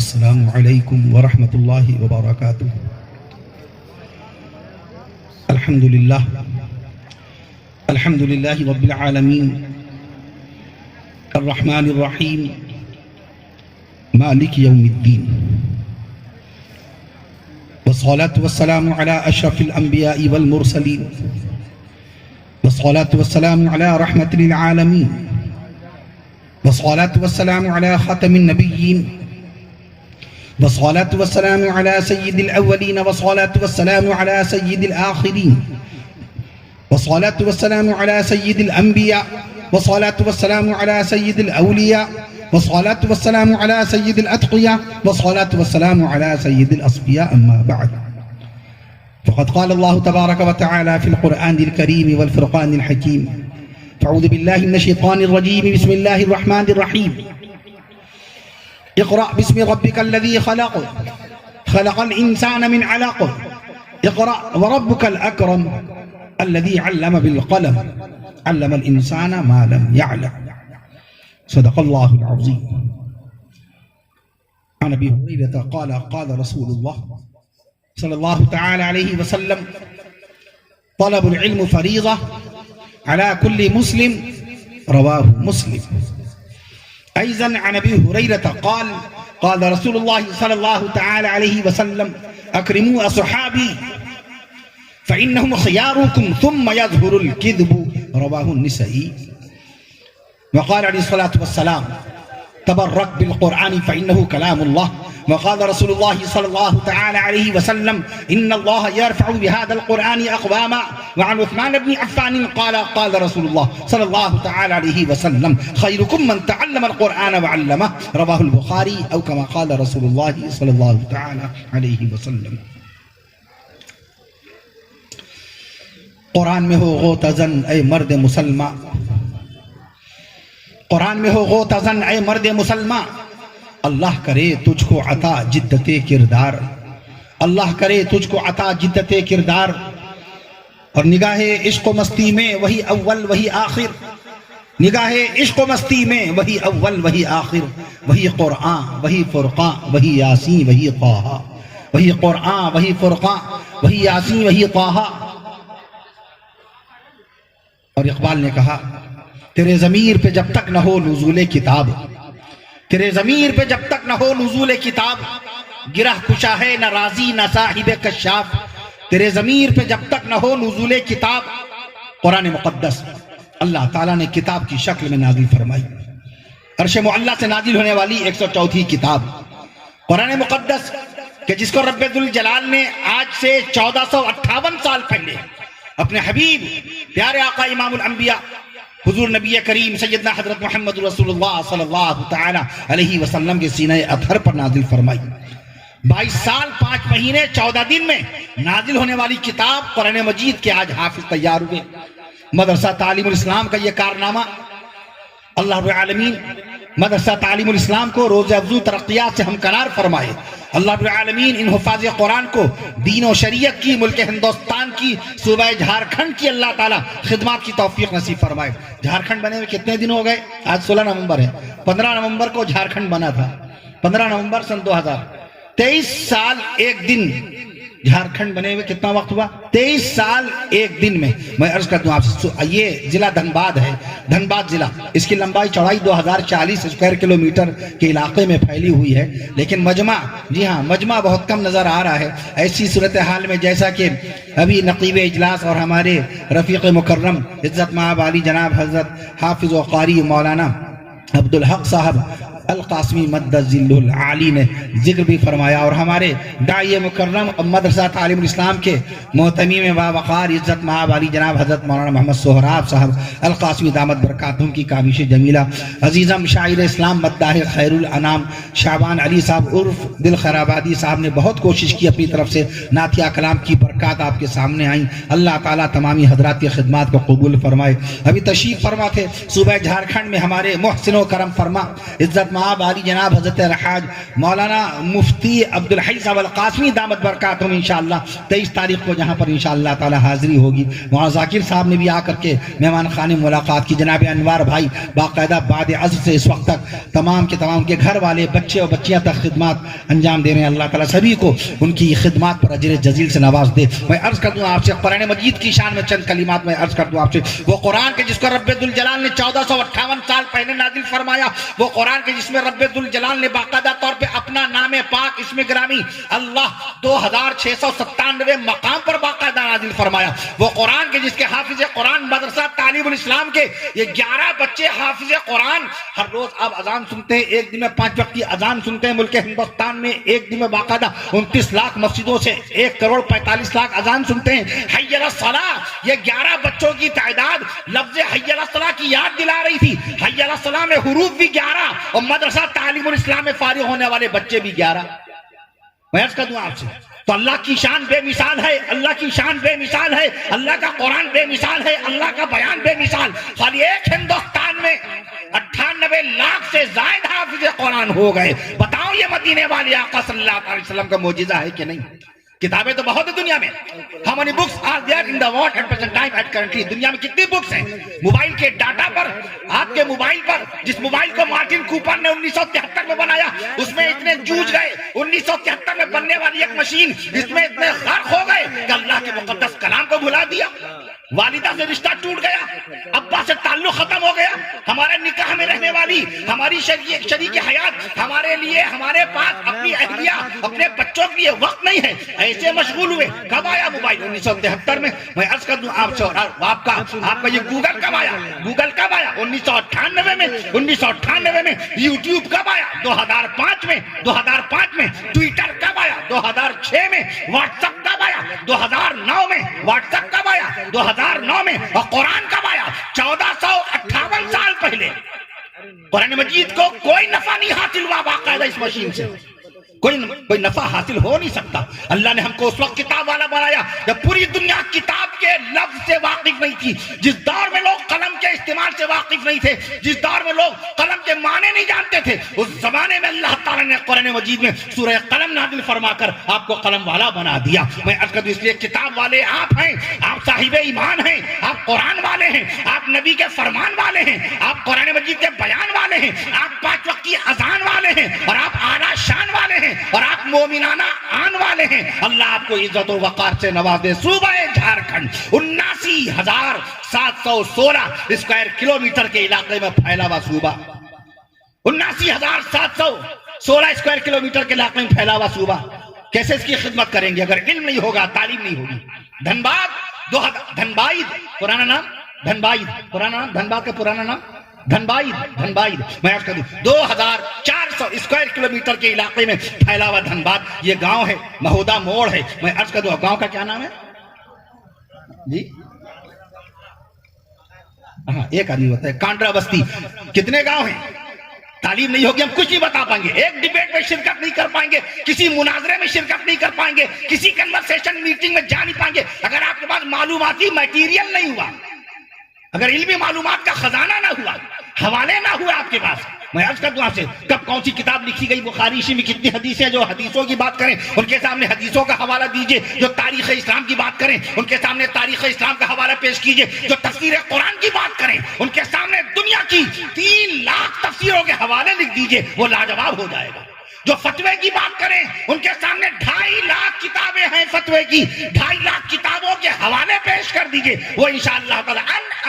السلام علیکم ورحمۃ اللہ وبرکاتہ۔ الحمد للہ رب العالمین الرحمن الرحیم مالک یوم الدین، والصلاة والسلام على اشرف الانبیاء والمرسلین، والصلاة والسلام على رحمة للعالمین، والصلاة والسلام على ختم النبیین، والصلاة والسلام على سيد الأولين، والصلاة والسلام على سيد الآخرين، والصلاة والسلام على سيد الأنبياء، والصلاة والسلام على سيد الأولياء، والصلاة والسلام على سيد الأتقياء، والصلاة والسلام على سيد الأصفياء. أما بعد، فقد قال الله تبارك وتعالى في القرآن الكريم والفرقان الحكيم: فأعوذ بالله من الشيطان الرجيم، بسم الله الرحمن الرحيم. اقرأ باسم ربك الذي خلق، خلق الإنسان من علق، اقرأ وربك الأكرم الذي علم بالقلم، علم الإنسان ما لم يعلم. صدق الله العظيم. عن أبي هريرة قال قال رسول الله صلى الله تعالى عليه وسلم: طلب العلم فريضة على كل مسلم، رواه مسلم. أيضا عن أبي هريرة قال قال رسول الله صلى الله تعالى عليه وسلم: أكرموا أصحابي فإنهم خياركم ثم يظهر الكذب، رواه النسائي. وقال عليه الصلاة والسلام: تبرك بالقرآن فإنه كلام الله. وقال رسول الله صلى الله تعالى عليه وسلم: إن الله يرفع بهذا القرآن أقواما. وعن عثمان بن عفان قال قال رسول الله صلى الله تعالى عليه وسلم: خيركم من تعلم القرآن وعلمه، رواه البخاري، أو كما قال رسول الله صلى الله تعالى عليه وسلم. قرآن میں ہو غوطزن اے مرد مسلمہ، قرآن میں ہو غوطزن اے مرد مسلمہ، اللہ کرے تجھ کو عطا جدت کردار، اللہ کرے تجھ کو عطا جدت کردار، اور نگاہ عشق و مستی میں وہی اول وہی آخر، نگاہ عشق و مستی میں وہی اول وہی آخر، وہی قرآن وہی فرقان وہی یاسین وہی طٰہٰ، وہی قرآن وہی فرقان وہی یاسین وہی طٰہٰ. اور اقبال نے کہا: تیرے ضمیر پہ جب تک نہ ہو نزول کتاب، تیرے ضمیر پہ جب تک نہ ہو نزول کتاب، گرہ کشا ہے نہ راضی نہ صاحب کشاف. تیرے ضمیر پہ جب تک نہ ہو نزول کتاب. قرآن مقدس اللہ تعالیٰ نے کتاب کی شکل میں نازل فرمائی، عرش معلیٰ سے نازل ہونے والی 104 کتاب قرآن مقدس، کہ جس کو رب ذوالجلال نے آج سے 1458 سال پہلے اپنے حبیب پیارے آقا امام الانبیاء حضور نبی کریم سیدنا حضرت محمد رسول اللہ صلی اللہ تعالی علیہ وسلم کے سینہ اطہر پر نازل فرمائی. 22 سال 5 مہینے 14 دن میں نازل ہونے والی کتاب قرآن مجید کے آج حافظ تیار ہوئے. مدرسہ تعلیم الاسلام کا یہ کارنامہ اللہ رب العالمین مدرسہ تعلیم الاسلام کو روز افزوں ترقیات سے ہمکنار فرمائے. اللہ رب العالمین ان حفاظ قرآن کو دین و شریعت کی، ملک ہندوستان کی، صوبہ جھارکھنڈ کی اللہ تعالیٰ خدمات کی توفیق نصیب فرمائے. جھارکھنڈ بنے ہوئے کتنے دن ہو گئے؟ آج 16 نومبر ہے. 15 نومبر کو جھارکھنڈ بنا تھا، 15 نومبر سن 2000. 23 سال 1 دن جھارکھنڈ بنے ہوئے کتنا وقت ہوا؟ 23 سال 1 دن میں. میں عرض کرتا ہوں آپ سے، یہ ضلع دھنباد ہے، دھنباد ضلع، اس کی لمبائی چوڑائی 2040 اسکوائر کلومیٹر کے علاقے میں پھیلی ہوئی ہے. لیکن مجمع، جی ہاں، مجمع بہت کم نظر آ رہا ہے. ایسی صورتحال میں جیسا کہ ابھی نقیب اجلاس اور ہمارے رفیق مکرم عزت مآب علی جناب حضرت حافظ و قاری مولانا عبدالحق صاحب القاسمی مد ذل العالی نے ذکر بھی فرمایا، اور ہمارے داعی مکرم مدرسہ تعلیم الاسلام کے محتمیم باوقار عزت مآب علی جناب حضرت مولانا محمد سہراب صاحب القاسمی دامت برکاتہم کی کاوش جمیلہ، عزیزم شاعر اسلام مداح خیر الانام شعبان علی صاحب عرف دل خیرآبادی صاحب نے بہت کوشش کی اپنی طرف سے. نعتیہ کلام کی برکات آپ کے سامنے آئیں. اللہ تعالیٰ تمامی حضرات کی خدمات کو قبول فرمائے. ابھی تشریف فرما تھے صوبہ جھارکھنڈ میں ہمارے محسن و کرم فرما عزت جناب علی جناب حضرت الحاج مولانا مفتی عبدالحی صاحب القاسمی دامت برکاتہم انشاءاللہ 23 تاریخ کو جہاں پر انشاءاللہ تعالی حاضری ہوگی. وہاں ذاکر صاحب نے بھی آ کر کے مہمان خانے ملاقات کی. جناب انوار بھائی باقاعدہ بعد عصر سے اس وقت تک تمام کے تمام کے گھر والے بچے اور بچیاں تک خدمات انجام دے رہے ہیں. اللہ تعالیٰ سبھی کو ان کی خدمات پر اجر جزیل سے نواز دے. میں عرض کر دوں آپ سے قرآن مجید کی شان میں چند کلمات میں عرض کر دوں آپ سے. وہ قرآن کے جس کو رب ذوالجلال نے 1458 سال پہلے نازل فرمایا, وہ قرآن کے جس میں رب ذوالجلال نے باقاعدہ طور پہ اپنا نام پاک اسم گرامی اللہ 2697 مقام پر باقاعدہ نازل فرمایا. وہ قرآن کے جس کے حافظ قرآن مدرسہ تعلیم الاسلام کے یہ 11 بچے حافظ قرآن ہر روز آپ اذان سنتے ہیں, ایک دن میں 5 وقت کی اذان سنتے ہیں. ملک ہندوستان میں ایک دن میں باقاعدہ 29 لاکھ مسجدوں سے 1,45,00,000 اذان سنتے ہیں. حی علی الصلاۃ, یہ 11 بچوں کی تعداد لفظ حی علی الصلاۃ کی یاد دلا رہی تھی. حی علی الصلاۃ میں حروف بھی 11 اور مدرسہ تعلیم الاسلام میں فارغ ہونے والے بچے بھی 11. میں عرض کر دوں آپ سے, تو اللہ کی شان بے مثال ہے, اللہ کی شان بے مثال ہے, اللہ کا قرآن بے مثال ہے, اللہ کا بیان بے مثال. خالی ایک ہندوستان میں 98 لاکھ سے زائد حافظ قرآن ہو گئے. بتاؤ یہ مدینے والے آقا صلی اللہ علیہ وسلم کا معجزہ ہے کہ نہیں؟ کتابیں تو بہت ہے دنیا میں. How many books are there in the world at present time at currently? دنیا میں کتنی بکس ہیں؟ موبائل کے ڈاٹا پر, آپ کے موبائل پر, جس موبائل کو مارٹن کوپر نے 1973 میں بنایا, اس میں اتنے جوجھ گئے. 1973 میں بننے والی ایک مشین اس میں اتنے غرق ہو گئے کہ اللہ کے مقدس کلام کو بھلا دیا. والدہ سے رشتہ ٹوٹ گیا, ابا سے تعلق ختم ہو گیا. ہمارے نکاح میں رہنے والی ہماری شریک حیات, ہمارے لیے ہمارے پاس اپنی اہلیہ اپنے بچوں کے لیے وقت نہیں ہے. ایسے مشغول ہوئے. کب آیا موبائل؟ 1973 میں. میں عرض کر دوں آپ سے, آپ کا یہ گوگل کب آیا؟ گوگل کب آیا؟ 1998 میں. 1998 میں. یوٹیوب کب آیا؟ 2005 میں. 2005 میں. ٹویٹر کب آیا؟ 2006 میں. واٹس ایپ کب آیا؟ 2009 میں. واٹس ایپ کب آیا؟ 2009 میں. اور قرآن کب آیا؟ 1458 سال پہلے. قرآن مجید کو کوئی نفع نہیں حاصل ہوا باقاعدہ اس مشین سے. کوئی نفع حاصل ہو نہیں سکتا. اللہ نے ہم کو اس وقت کتاب والا بنایا جب پوری دنیا کتاب کے لفظ سے واقف نہیں تھی. جس دور میں لوگ قلم کے استعمال سے واقف نہیں تھے, جس دور میں لوگ قلم کے معنی نہیں جانتے تھے, اس زمانے میں اللہ تعالیٰ نے قرآن مجید میں سورہ قلم نازل فرما کر آپ کو قلم والا بنا دیا. میں عرض کر دوں اس لیے کتاب والے آپ ہیں, آپ صاحب ایمان ہیں, آپ قرآن والے ہیں, آپ نبی کے فرمان والے ہیں, آپ قرآن مجید کے بیان والے ہیں, آپ 5 وقت کی اذان والے ہیں, اور آپ اعلیٰ شان والے ہیں, اور آپ مومنانہ آن والے ہیں. اللہ آپ کو عزت و وقار سے نوازے. صوبہ جھارکھنڈ 79,716 اسکوائر کلومیٹر کے علاقے میں پھیلا ہوا صوبہ. 79,716 اسکوائر کلومیٹر کے علاقے میں پھیلا ہوا صوبہ. کیسے اس کی خدمت کریں گے اگر علم نہیں ہوگا, تعلیم نہیں ہوگی؟ دھنباد پرانا نام, دھنباد کا پرانا نام دھنبائد. میں عرض کر دوں 2400 اسکوائر کلومیٹر کے علاقے میں پھیلا ہوا دھنباد یہ گاؤں ہے, مہودا موڑ ہے. میں عرض کر دوں گاؤں کا کیا نام ہے جی؟ ہاں ایک آدمی ہوتا ہے کانڈرا بستی. کتنے گاؤں ہیں؟ تعلیم نہیں ہوگی ہم کچھ نہیں بتا پائیں گے, ایک ڈیبیٹ میں شرکت نہیں کر پائیں گے, کسی مناظرے میں شرکت نہیں کر پائیں گے, کسی کنورسیشن میٹنگ میں جا نہیں پائیں گے اگر آپ کے پاس معلوماتی میٹیریل نہیں ہوا, اگر علمی معلومات کا خزانہ نہ ہوا, حوالے نہ ہوئے آپ کے پاس. میں عرض کر دوں آپ سے کب کون سی کتاب لکھی گئی, بخاری شریف میں کتنی حدیثیں, جو حدیثوں کی بات کریں ان کے سامنے حدیثوں کا حوالہ دیجئے, جو تاریخ اسلام کی بات کریں ان کے سامنے تاریخ اسلام کا حوالہ پیش کیجئے, جو تفسیر قرآن کی بات کریں ان کے سامنے دنیا کی 3 لاکھ تفسیروں کے حوالے لکھ دیجئے, وہ لاجواب ہو جائے گا. جو فتوے کی بات کریں ان کے سامنے 2.5 لاکھ کتابیں ہیں فتوے کی, 2.5 لاکھ کتابوں کے حوالے پیش کر دیجئے, وہ انشاءاللہ تعالی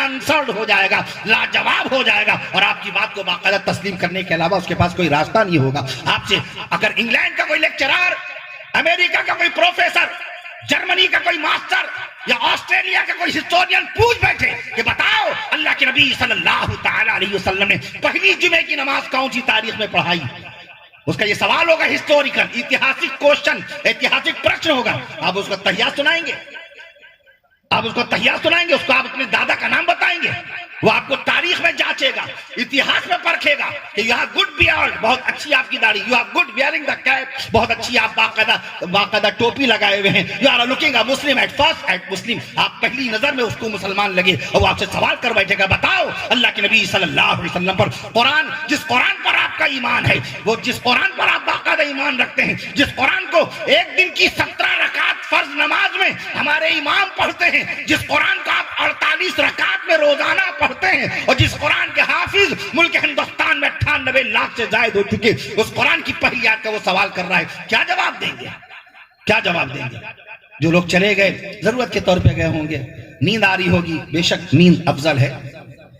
انسرڈ ہو جائے گا, لاجواب ہو جائے گا, اور آپ کی بات کو باقاعدہ تسلیم کرنے کے علاوہ اس کے پاس کوئی راستہ نہیں ہوگا. آپ سے اگر انگلینڈ کا کوئی لیکچرار, امریکہ کا کوئی پروفیسر, جرمنی کا کوئی ماسٹر یا آسٹریلیا کا کوئی ہسٹورین پوچھ بیٹھے کہ بتاؤ اللہ کے نبی صلی اللہ تعالی علیہ وسلم نے پہلی جمعے کی نماز کون سی تاریخ میں پڑھائی, اس کا یہ سوال ہوگا, ہسٹوریکل اتہاسک کوشچن, ایتہاسک پرشن ہوگا, آپ اس کو تحیہ سنائیں گے؟ آپ اس کو تحیات سنائیں گے، اس کو آپ اپنے دادا کا نام بتائیں گے، وہ آپ کو تاریخ میں جانچے گا، اتہاس میں پرکھے گا کہ یو ہیو گڈ بیئرڈ، بہت اچھی آپ کی داڑھی، you have good wearing the cap, بہت اچھی آپ باقاعدہ ٹوپی لگائے ہوئے ہیں، you are looking a Muslim at first at Muslim, آپ پہلی نظر میں اس کو مسلمان لگے اور وہ آپ سے سوال کر بیٹھے گا، بتاؤ اللہ کے نبی صلی اللہ علیہ وسلم پر قرآن، جس قرآن پر آپ کا ایمان ہے، وہ جس قرآن پر آپ باقاعدہ ایمان رکھتے ہیں، جس قرآن کو ایک دن کی 17 رکعت فرض نماز میں ہمارے امام پڑھتے ہیں، جس قرآن کو آپ 48 رکعت میں روزانہ پڑھتے ہیں، اور جس قرآن کے حافظ ملک ہندوستان میں 98 لاکھ سے زائد ہو چکے، اس قرآن کی پہلی آیت کا وہ سوال کر رہا ہے، کیا جواب دیں گے؟ کیا جواب دیں گے؟ جو لوگ چلے گئے ضرورت کے طور پہ گئے ہوں گے، نیند آ رہی ہوگی، بے شک نیند افضل ہے،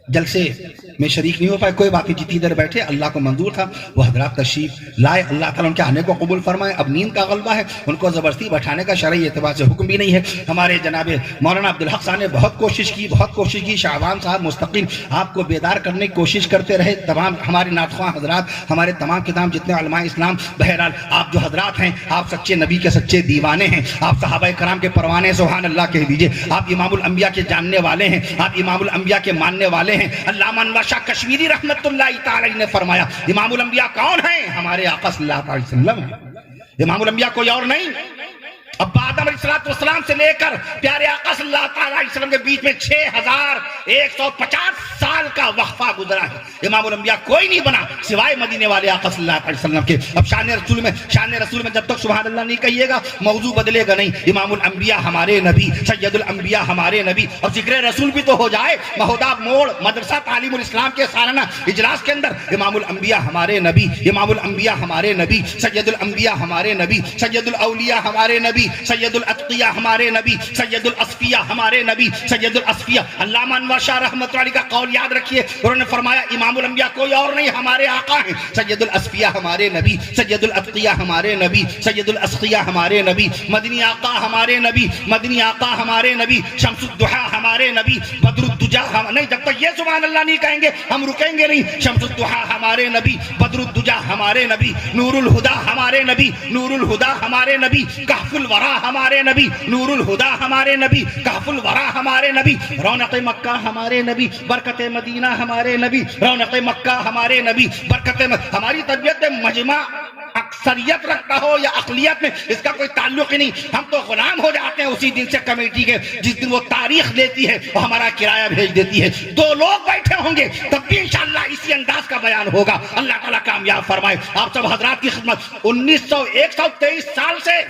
جلسے میں شریک نہیں ہو پائے کوئی بات نہیں، جتنی دیر بیٹھے اللہ کو منظور تھا وہ حضرات تشریف لائے، اللہ تعالیٰ ان کے آنے کو قبول فرمائے۔ اب نیند کا غلبہ ہے، ان کو زبردستی بٹھانے کا شرعی اعتبار سے حکم بھی نہیں ہے۔ ہمارے جناب مولانا عبدالحق صاحب نے بہت کوشش کی، شعبان صاحب مستقل آپ کو بیدار کرنے کی کوشش کرتے رہے، تمام ہمارے نعت حضرات، ہمارے تمام جتنے علماء اسلام، بہرحال آپ جو حضرات ہیں آپ سچے نبی کے سچے دیوانے ہیں، آپ صحابہ کرام کے پروانے سبحان اللہ کہہ دیجئے، آپ امام الانبیاء کے جاننے والے ہیں، آپ امام الانبیاء کے ماننے والے ہیں۔ علامہ انور شاہ کشمیری رحمت اللہ تعالی نے فرمایا امام الانبیاء کون ہیں؟ ہمارے آقا صلی اللہ علیہ وسلم ہیں، امام الانبیاء کوئی اور نہیں۔ ابا آدم علیہ السلام سے لے کر پیارے آقا صلی اللہ علیہ وسلم کے بیچ میں 6150 سال کا وقفہ گزرا ہے، امام الانبیاء کوئی نہیں بنا سوائے مدینے والے آقا صلی اللہ علیہ وسلم کے۔ اب شان رسول میں جب تک سبحان اللہ نہیں کہیے گا موضوع بدلے گا نہیں۔ امام الانبیاء ہمارے نبی، سید الانبیاء ہمارے نبی، اور ذکر رسول بھی تو ہو جائے۔ مہوداب موڑ مدرسہ تعلیم الاسلام کے سالانہ اجلاس کے اندر امام الانبیاء ہمارے نبی، امام الانبیاء ہمارے نبی، سید الانبیاء ہمارے نبی، سید الاولیاء ہمارے نبی، سید الاتقیاء ہمارے نبی، سید الاصفیاء ہمارے نبی، سید الاصفیاء۔ علامہ انور شاہ رحمۃ اللہ علیہ کا قول یاد رکھیے، انہوں نے فرمایا امام الانبیاء کوئی اور نہیں ہمارے آقا ہیں، سید الاصفیاء ہمارے نبی، سید الاتقیاء ہمارے نبی، سید الاسقیاء ہمارے نبی، مدنی آقا ہمارے نبی، مدنی آقا ہمارے نبی، شمس الضحیٰ ہمارے نبی، بدر الدجا نہیں، جب تک یہ سبحان اللہ نہیں کہیں گے ہم رکیں گے نہیں۔ شمس الضحیٰ ہمارے نبی، بدر الدجا ہمارے نبی، نور الہدا ہمارے نبی، نور الہدا ہمارے نبی، کہف الورا ہمارے نبی، نور الہدا ہمارے نبی، کہف الورا ہمارے نبی، رونق مکہ ہمارے نبی، برکت مدینہ ہمارے نبی، رونق مکہ ہمارے نبی، برکت ہماری طبیعت مجمع اکثریت رکھتا ہو یا اقلیت میں اس کا کوئی تعلق ہی نہیں، ہم تو غلام ہو جاتے ہیں اسی دن سے کمیٹی کے، جس دن وہ تاریخ دیتی ہے وہ ہمارا کرایہ بھیج دیتی ہے، 2 لوگ بیٹھے ہوں گے تب بھی انشاءاللہ اسی انداز کا بیان ہوگا، اللہ تعالیٰ کامیاب فرمائے۔ آپ سب حضرات کی خدمت 123 سال سے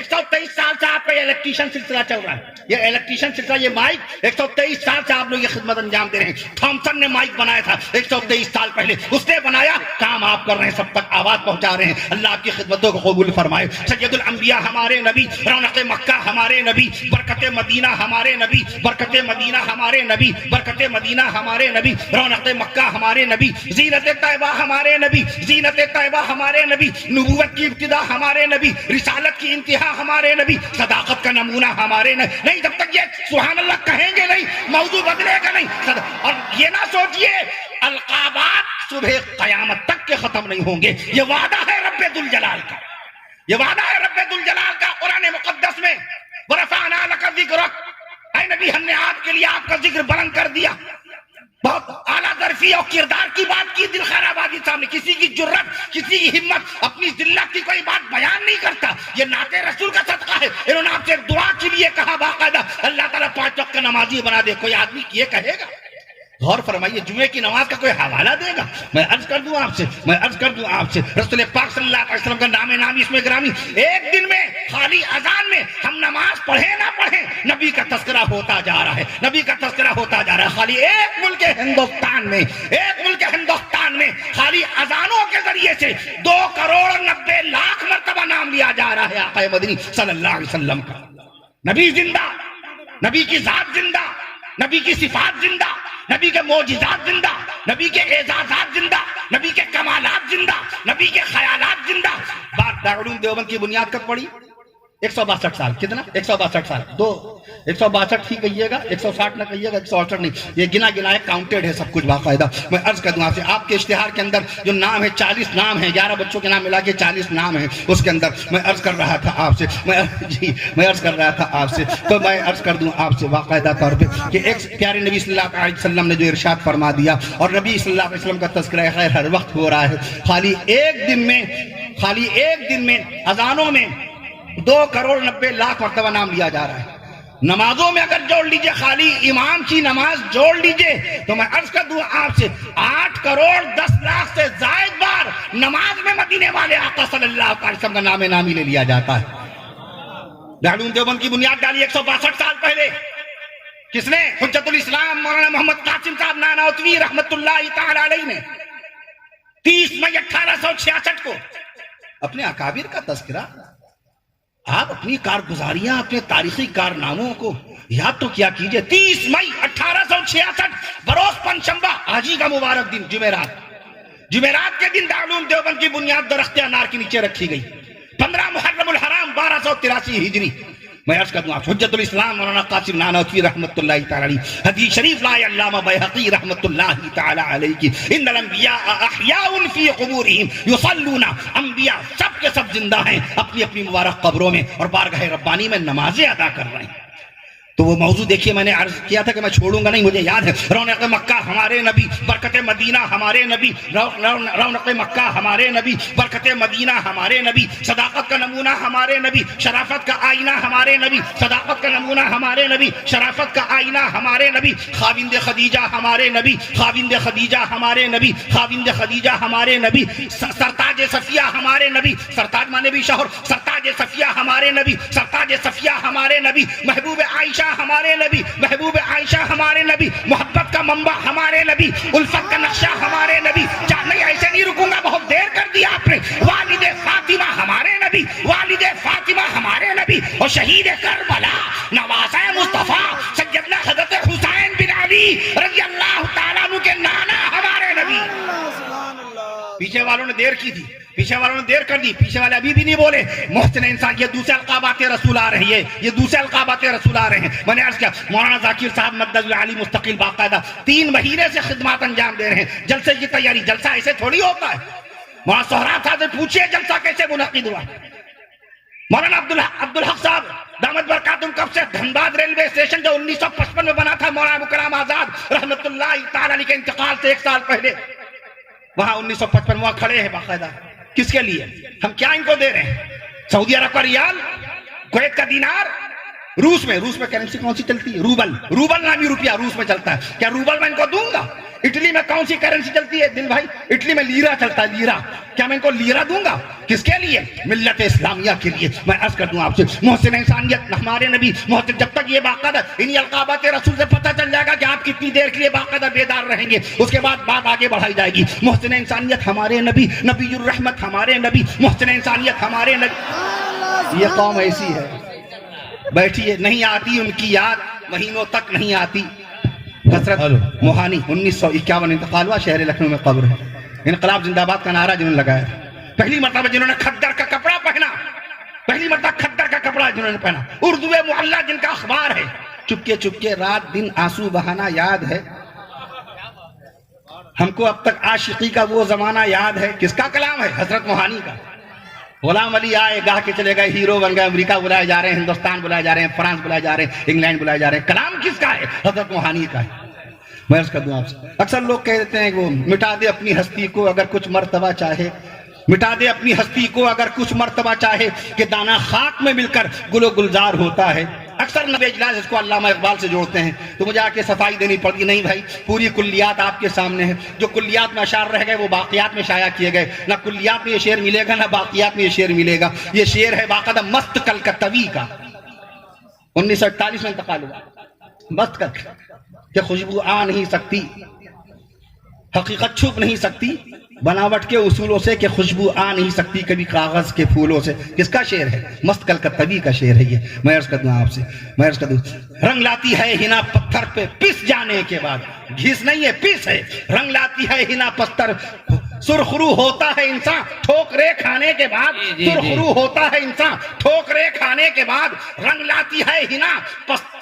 آپ کا یہ الیکٹریشن سلسلہ چل رہا ہے، یہ الیکٹریشن سلسلہ، یہ مائک 123 سال سے آپ لوگ یہ خدمت انجام دے رہے ہیں۔ تھامسن نے مائک بنایا تھا 123 سال پہلے، اس نے بنایا، کام آپ کر رہے ہیں، سب تک آواز پہنچا رہے ہیں، اللہ آپ کی خدمتوں کو قبول فرمائے۔ سید الانبیاء ہمارے نبی، رونق مکہ ہمارے نبی، برکت مدینہ ہمارے نبی، برکت مدینہ ہمارے نبی، برکت مدینہ ہمارے نبی، رونق مکہ ہمارے نبی، زینت طیبہ ہمارے نبی، زینت طیبہ ہمارے نبی، نبوت کی ابتدا ہمارے نبی، رسالت کی انتہا ہمارے نبی، صداقت کا نمونہ ہمارے نبی۔ نہیں، جب تک یہ سبحان اللہ کہیں گے نہیں موضوع بدلے گا نہیں۔ اور یہ نہ سوچئے القابات صبح قیامت تک کے ختم نہیں ہوں گے، یہ وعدہ ہے رب ذوالجلال کا، یہ وعدہ ہے رب ذوالجلال کا قرآن مقدس میں، وَرَفَعْنَا لَكَ ذِكْرَكَ، اے نبی ہم نے آپ کے لیے آپ کا ذکر بلند کر دیا۔ بہت اعلیٰ ظرفی اور کردار کی بات کی دلخیر آبادی صاحب نے، کسی کی جرت، کسی کی ہمت، اپنی ذلت کی کوئی بات بیان نہیں کرتا، یہ نعت رسول کا صدقہ ہے۔ انہوں نے آپ سے دعا کے لیے کہا باقاعدہ اللہ تعالیٰ 5 وقت کا نمازی بنا دے، کوئی آدمی یہ کہے گا؟ غور فرمائیے، جمعے کی نماز کا کوئی حوالہ دے گا؟ میں عرض کر دوں آپ سے رسول پاک صلی اللہ علیہ وسلم کا نام نامی اس میں گرامی، ایک دن میں خالی اذان میں ہم نماز پڑھیں نہ پڑھیں نبی کا تذکرہ ہوتا جا رہا ہے، نبی کا تذکرہ ہوتا جا رہا ہے۔ خالی ایک ملک ہندوستان میں خالی اذانوں کے ذریعے سے 2,90,00,000 مرتبہ نام لیا جا رہا ہے آقا مدنی صلی اللہ علیہ وسلم کا۔ نبی زندہ، نبی کی ذات زندہ، نبی کی صفات زندہ، نبی کے معجزات زندہ، نبی کے اعزازات زندہ، نبی کے کمالات زندہ، نبی کے خیالات زندہ۔ دارالعلوم دیوبند کی بنیاد کب پڑی؟ 162 سال، کتنا؟ 162 سال، 162 ہی کہیے گا، 160 نہ کہیے گا، 168 نہیں، یہ گنا گنا ہے، کاؤنٹڈ ہے سب کچھ باقاعدہ۔ میں عرض کر دوں آپ سے، آپ کے اشتہار کے اندر جو نام ہے 40 نام ہیں، 11 بچوں کے نام ملا کے 40 نام ہیں اس کے اندر۔ میں عرض کر رہا تھا آپ سے، میں عرض کر رہا تھا آپ سے، تو میں عرض کر دوں آپ سے باقاعدہ طور پہ کہ ایک پیارے نبی صلی اللہ علیہ وسلم نے جو ارشاد فرما دیا، اور نبی صلی اللہ علیہ وسلم کا تذکرہ خیر ہر وقت ہو رہا ہے، خالی ایک دن میں اذانوں میں 2,90,00,000 مرتبہ نام لیا جا رہا ہے۔ نمازوں میں اگر جوڑ لیجئے، خالی امام کی نماز جوڑ لیجئے تو میں عرض کر دوں آپ سے 8,10,00,000 سے زائد بار نماز میں مدینے والے آقا صلی اللہ علیہ وسلم کا نام نامی لے لیا جاتا ہے۔ دارالعلوم دیوبند کی بنیاد ڈالی 162 سال پہلے، کس نے؟ حجت الاسلام مولانا محمد قاسم صاحب نانوتوی رحمت اللہ تعالی علیہ نے 30 مئی 1866 کو اپنے اکابر کا تذکرہ۔ آپ اپنی کارگزاریاں، اپنے تاریخی کارناموں کو یاد تو کیا کیجئے۔ 30 مئی 1866 بروز پنجشنبہ، آج ہی کا مبارک دن، جمعرات کے دن دارالعلوم دیوبند کی بنیاد درخت انار کے نیچے رکھی گئی۔ 15 محرم الحرام 1283 ہجری۔ میں عرض کر دوں آپ، حجت الاسلام مولانا قاسم نانوتوی رحمت اللہ تعالی علیہ، حدیث شریف لائے علامہ بیہقی رحمت اللہ تعالی علیہ کی، ان الانبیاء احیاء فی قبورہم یصلون، انبیاء سب کے سب زندہ ہیں اپنی اپنی مبارک قبروں میں اور بارگاہ ربانی میں نمازیں ادا کر رہے ہیں۔ تو وہ موضوع دیکھیے، میں نے عرض کیا تھا کہ میں چھوڑوں گا نہیں، مجھے یاد ہے۔ رونق مکہ ہمارے نبی، برکت مدینہ ہمارے نبی، رونق مکہ ہمارے نبی، برکت مدینہ ہمارے نبی، صداقت کا نمونہ ہمارے نبی، شرافت کا آئینہ ہمارے نبی، صداقت کا نمونہ ہمارے نبی، شرافت کا آئینہ ہمارے نبی، خاوند خدیجہ ہمارے نبی، خاوند خدیجہ ہمارے نبی، خاوند خدیجہ ہمارے نبی، سرتاج صفیہ ہمارے نبی، سرتاج مانے بھی شوہر، سرتاج صفیہ ہمارے نبی، سرتاج صفیہ ہمارے نبی، محبوب عائشہ ہمارے نبی، محبوب عائشہ ہمارے نبی، محبت کا منبع ہمارے نبی، الفت کا نقشہ ہمارے نبی۔ نہیں، ایسے نہیں رکوں گا، بہت دیر کر دیا آپ نے۔ والد فاطمہ ہمارے نبی، والد فاطمہ ہمارے نبی، اور شہید کربلا نواسہ مصطفیٰ سیدنا حضرت حسین بن علی رضی اللہ تعالیٰ عنہ کے نانا ہمارے نبی۔ پیچھے والوں نے دیر کی تھی، پیچھے والوں نے دیر کر دی، پیچھے والے ابھی بھی نہیں بولے۔ محسن انسان، یہ دوسرے القابات رسول آ رہی ہے، یہ دوسرے القابات رسول آ رہے ہیں۔ میں نے عرض کیا، مولانا ذاکر صاحب مدد العالی مستقل باقاعدہ 3 مہینے سے خدمات انجام دے رہے ہیں۔ جلسے کی تیاری، جلسہ ایسے تھوڑی ہوتا ہے۔ مولانا سہراب صاحب سے پوچھئے جلسہ کیسے منعقد ہوا۔ مولانا عبدالحق صاحب دامت برکاتہم کب سے دھنباد ریلوے اسٹیشن جو 1955 میں بنا تھا مولانا مکرم آزاد رحمت اللہ تعالی علیہ کے انتقال سے 1 سال پہلے، وہاں 1955 وہاں کھڑے ہیں باقاعدہ۔ کس کے لیے؟ ہم کیا ان کو دے رہے ہیں؟ سعودی عرب کا ریال، کویت کا دینار، روس میں کرنسی کون سی چلتی ہے؟ روبل نامی روپیہ روس میں چلتا ہے، کیا روبل میں ان کو دوں گا؟ اٹلی میں کون سی کرنسی چلتی ہے دل بھائی؟ اٹلی میں لیرا چلتا ہے، لیرا، کیا میں ان کو لیرا دوں گا؟ کس کے لیے؟ ملت اسلامیہ کے لیے۔ میں عرض کر دوں آپ سے، محسن انسانیت ہمارے نبی، محسن جب تک یہ باقاعدہ انہی القابات رسول سے پتہ چل جائے گا کہ آپ کتنی دیر کے لیے باقاعدہ بیدار رہیں گے، اس کے بعد بات آگے بڑھائی جائے گی۔ محسن انسانیت ہمارے نبی، نبی الرحمت ہمارے نبی، محسن انسانیت ہمارے نبی۔ یہ قوم ایسی ہے، بیٹھیے، نہیں آتی ان کی یاد، مہینوں تک نہیں آتی۔ حضرت موہانی 1951 انتقال ہوا، شہر لکھنؤ میں قبر ہے۔ انقلاب زندہ باد کا نعرہ جنہوں نے لگایا، پہلی مرتبہ جنہوں نے کھدر کا کپڑا پہنا، پہلی مرتبہ کھدر کا کپڑا جنہوں نے پہنا، اردو معلّہ جن کا اخبار ہے، چپکے چپکے رات دن آنسو بہانا یاد ہے ہم کو، اب تک عاشقی کا وہ زمانہ یاد ہے۔ کس کا کلام ہے؟ حضرت موہانی کا۔ غلام علی آئے، گاہ کے چلے گئے، ہیرو بن گئے، امریکہ بلائے جا رہے ہیں، ہندوستان بلائے جا رہے ہیں، فرانس بلائے جا رہے ہیں، انگلینڈ بلائے جا رہے ہیں۔ کلام کس کا ہے؟ حضرت موہانی کا ہے۔ میں عرض کر دوں آپ سے، اکثر لوگ کہتے ہیں کہ وہ مٹا دے اپنی ہستی کو اگر کچھ مرتبہ چاہے، مٹا دے اپنی ہستی کو اگر کچھ مرتبہ چاہے، کہ دانہ خاک میں مل کر گل و گلزار ہوتا ہے۔ اکثر نبی اجلاس اس کو علامہ اقبال سے جوڑتے ہیں، تو مجھے آ کے صفائی دینی پڑتی، نہیں بھائی، پوری کلیات آپ کے سامنے ہیں۔ جو کلیات میں اشعار رہ گئے وہ باقیات میں شائع کیے گئے، نہ کلیات میں یہ شعر ملے گا نہ باقیات میں یہ شعر ملے گا۔ یہ شعر ہے باقاعدہ مست کلکتوی کا، 1948 میں انتقال ہوا۔ مست کل کہ خوشبو آ نہیں سکتی، حقیقت چھپ نہیں سکتی، بناوٹ کے اصولوں سے کہ خوشبو آ نہیں سکتی کبھی کاغذ کے پھولوں سے۔ کس کا شعر ہے؟ مست کلکتوی کا شعر ہے یہ۔ میں عرض کر دوں آپ سے، میں عرض کر دوں، رنگ لاتی ہے ہنا پتھر پہ پس جانے کے بعد، گھس نہیں ہے، پس ہے، رنگ لاتی ہے ہنا سرخرو ہوتا ہے انسان ٹھوکرے کھانے کے بعد، سرخرو ہوتا ہے انسان ٹھوکرے کھانے کے بعد، رنگ لاتی ہے ہنا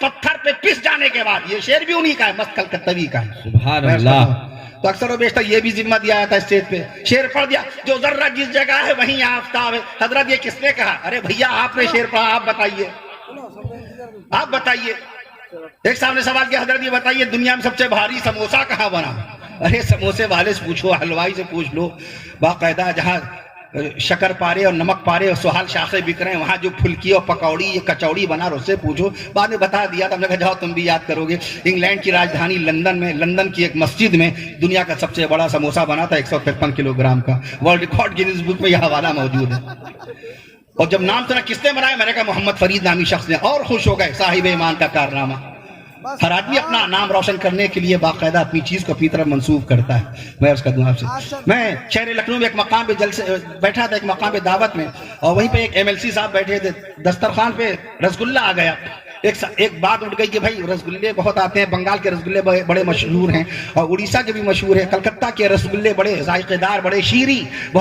پتھر پہ پس جانے کے بعد. یہ شعر بھی انہی کا ہے، مسکل کتوی کا ہے. سبحان اللہ. تو اکثر و بیشتر یہ بھی ذمہ دیا جاتا ہے اسٹیج پہ، شعر پڑھ دیا، جو ذرہ جس جگہ ہے وہیں آفتاب ہے. حضرت یہ کس نے کہا؟ ارے بھیا آپ نے شعر پڑھا، آپ بتائیے، آپ بتائیے. ایک صاحب نے سوال کیا، حضرت یہ بتائیے دنیا میں سب سے بھاری سموسہ کہاں بنا؟ ارے سموسے والے سے پوچھو، حلوائی سے پوچھ لو. باقاعدہ جہاں شکر پارے اور نمک پارے اور سہال شاخیں بک رہے ہیں، وہاں جو پھلکی اور پکوڑی یہ کچوڑی بنا، اور اس سے پوچھو. بعد میں بتا دیا تھا، ہم نے کہا جاؤ تم بھی یاد کرو گے. انگلینڈ کی راجدھانی لندن میں، لندن کی ایک مسجد میں دنیا کا سب سے بڑا سموسہ بنا تھا، 153 کلو گرام کا. ورلڈ ریکارڈ گینس بک میں یہ حوالہ موجود ہے. اور جب نام سنا کس نے بنایا، میں نے کہا محمد فرید نامی شخص نے، اور خوش ہو گئے. صاحب ایمان کا کارنامہ. ہر آدمی اپنا نام روشن کرنے کے لیے باقاعدہ اپنی چیز کو اپنی طرف منسوب کرتا ہے. میں عرض کر دوں آپ سے، میں شہر لکھنؤ میں ایک مقام پہ جلسے بیٹھا تھا، ایک مقام پہ دعوت میں، اور وہیں پہ ایک MLC صاحب بیٹھے تھے. دسترخوان پہ رسگلہ آ گیا. ایک بات اٹھ گئی کہ بھائی رسگلے بہت آتے ہیں، بنگال کے رسگلے بڑے مشہور ہیں، اور اڑیسہ کے بھی مشہور ہیں، کلکتہ کے رسگلے بڑے ذائقے دار، بڑے شیریں.